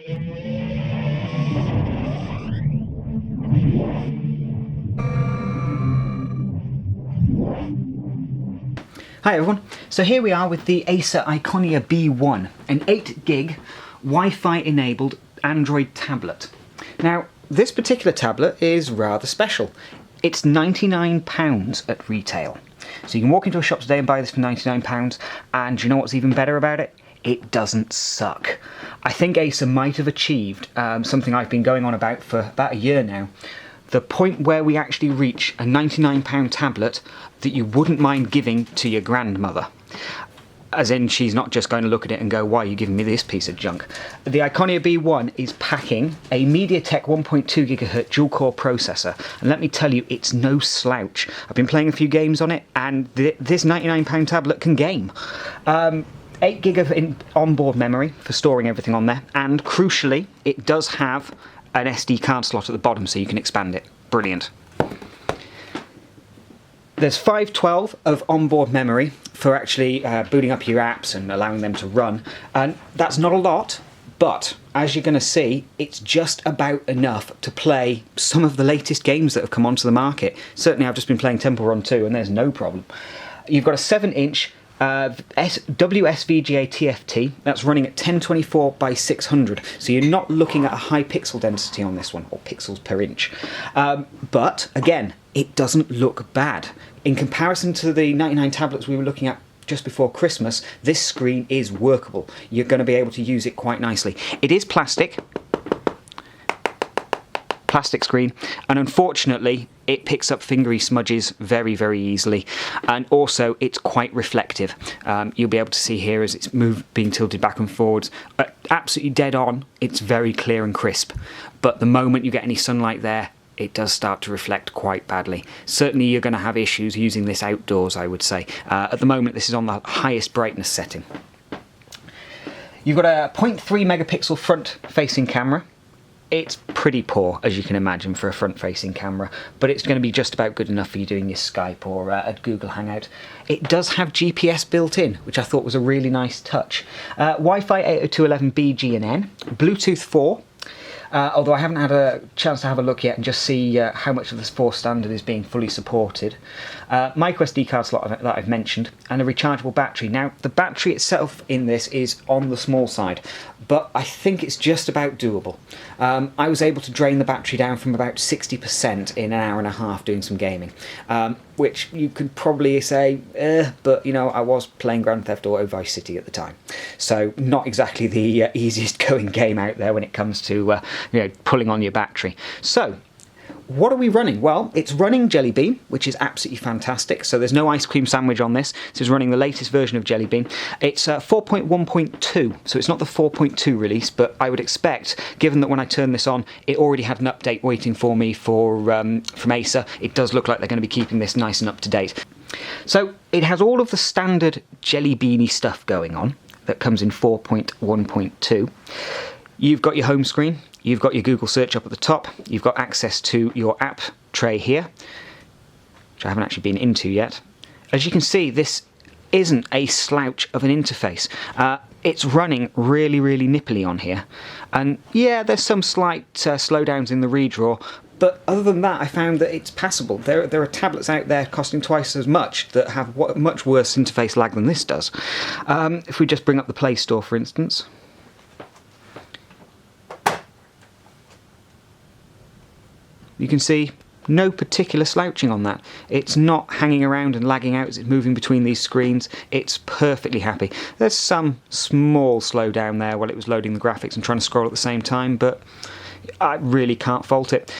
Hi everyone, so here we are with the Acer Iconia B1, an 8GB Wi-Fi enabled Android tablet. Now this particular tablet is rather special. It's £99 at retail. So you can walk into a shop today and buy this for £99, and you know what's even better about it? It doesn't suck. I think Acer might have achieved something I've been going on about for about a year now. The point where we actually reach a £99 tablet that you wouldn't mind giving to your grandmother. As in, she's not just going to look at it and go, why are you giving me this piece of junk? The Iconia B1 is packing a MediaTek 1.2 GHz dual-core processor, and let me tell you, it's no slouch. I've been playing a few games on it, and this £99 tablet can game. 8GB of onboard memory for storing everything on there, and crucially, it does have an SD card slot at the bottom so you can expand it. Brilliant. There's 512 of onboard memory for actually booting up your apps and allowing them to run, and that's not a lot, but as you're going to see, it's just about enough to play some of the latest games that have come onto the market. Certainly I've just been playing Temple Run 2 and there's no problem. You've got a 7-inch WSVGA TFT that's running at 1024 by 600, so you're not looking at a high pixel density on this one, or pixels per inch, but again, it doesn't look bad. In comparison to the 99 tablets we were looking at just before Christmas, this screen is workable. You're going to be able to use it quite nicely. It is plastic screen, and unfortunately it picks up fingery smudges very, very easily, and also it's quite reflective. You'll be able to see here as it's being tilted back and forwards, absolutely dead on, it's very clear and crisp, but the moment you get any sunlight there, it does start to reflect quite badly. Certainly you're going to have issues using this outdoors, I would say. At the moment this is on the highest brightness setting. You've got a 0.3 megapixel front facing camera. It's pretty poor, as you can imagine, for a front-facing camera, but it's going to be just about good enough for you doing your Skype or a Google Hangout. It does have GPS built in, which I thought was a really nice touch. Wi-Fi 802.11b G and N, Bluetooth 4, although I haven't had a chance to have a look yet and just see how much of this 4 standard is being fully supported. Micro SD card slot that I've mentioned, and a rechargeable battery. Now, the battery itself in this is on the small side, but I think it's just about doable. I was able to drain the battery down from about 60% in an hour and a half doing some gaming, which you could probably say, but you know, I was playing Grand Theft Auto Vice City at the time, so not exactly the easiest going game out there when it comes to you know, pulling on your battery. So what are we running? Well, it's running Jelly Bean, which is absolutely fantastic. So there's no ice cream sandwich on this. So it's running the latest version of Jelly Bean. It's 4.1.2, so it's not the 4.2 release, but I would expect, given that when I turned this on, it already had an update waiting for me from Acer, it does look like they're going to be keeping this nice and up to date. So it has all of the standard Jelly Beany stuff going on that comes in 4.1.2. You've got your home screen, you've got your Google search up at the top, you've got access to your app tray here, which I haven't actually been into yet. As you can see, this isn't a slouch of an interface. It's running really, really nipply on here. And yeah, there's some slight slowdowns in the redraw, but other than that, I found that it's passable. There are tablets out there costing twice as much that have much worse interface lag than this does. If we just bring up the Play Store, for instance, you can see no particular slouching on that. It's not hanging around and lagging out as it's moving between these screens. It's perfectly happy. There's some small slowdown there while it was loading the graphics and trying to scroll at the same time, but I really can't fault it.